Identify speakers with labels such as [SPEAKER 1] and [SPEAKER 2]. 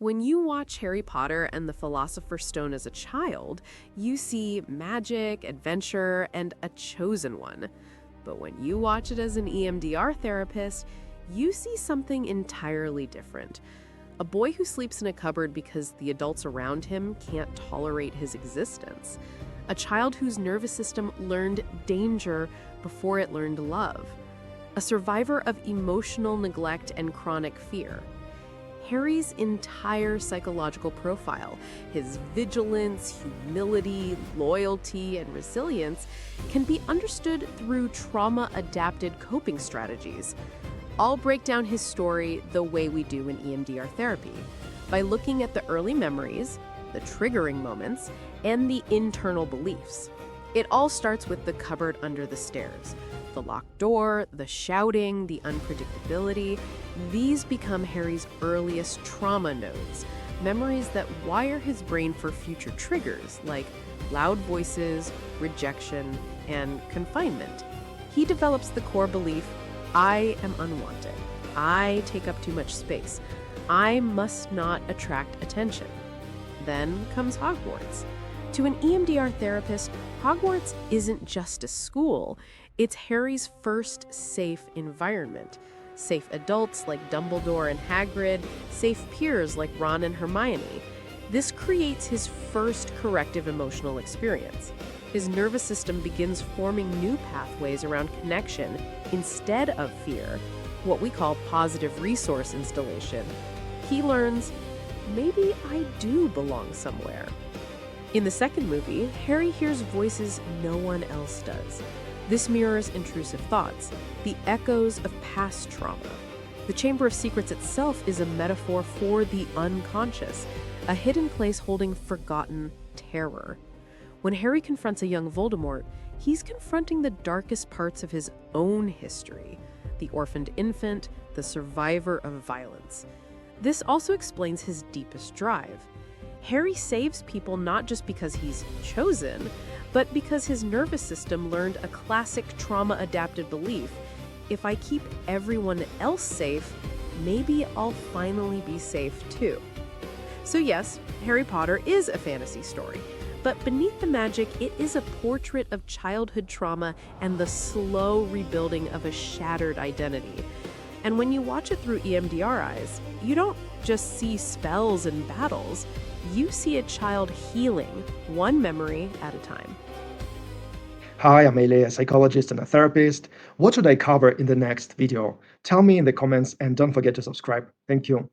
[SPEAKER 1] When you watch Harry Potter and the Philosopher's Stone as a child, you see magic, adventure, and a chosen one. But when you watch it as an EMDR therapist, you see something entirely different. A boy who sleeps in a cupboard because the adults around him can't tolerate his existence. A child whose nervous system learned danger before it learned love. A survivor of emotional neglect and chronic fear. Harry's entire psychological profile, his vigilance, humility, loyalty, and resilience, can be understood through trauma-adapted coping strategies. I'll break down his story the way we do in EMDR therapy, by looking at the early memories, the triggering moments, and the internal beliefs. It all starts with the cupboard under the stairs. The locked door, the shouting, the unpredictability, these become Harry's earliest trauma nodes, memories that wire his brain for future triggers like loud voices, rejection, and confinement. He develops the core belief, I am unwanted. I take up too much space. I must not attract attention. Then comes Hogwarts. To an EMDR therapist, Hogwarts isn't just a school, it's Harry's first safe environment. Safe adults like Dumbledore and Hagrid, safe peers like Ron and Hermione. This creates his first corrective emotional experience. His nervous system begins forming new pathways around connection instead of fear, what we call positive resource installation. He learns, maybe I do belong somewhere. In the second movie, Harry hears voices no one else does. This mirrors intrusive thoughts, the echoes of past trauma. The Chamber of Secrets itself is a metaphor for the unconscious, a hidden place holding forgotten terror. When Harry confronts a young Voldemort, he's confronting the darkest parts of his own history, the orphaned infant, the survivor of violence. This also explains his deepest drive. Harry saves people not just because he's chosen, but because his nervous system learned a classic trauma-adapted belief: if I keep everyone else safe, maybe I'll finally be safe too. So yes, Harry Potter is a fantasy story, but beneath the magic, it is a portrait of childhood trauma and the slow rebuilding of a shattered identity. And when you watch it through EMDR eyes, you don't just see spells and battles, you see a child healing, one memory at a time.
[SPEAKER 2] Hi, I'm Ele, a psychologist and a therapist. What should I cover in the next video? Tell me in the comments and don't forget to subscribe. Thank you.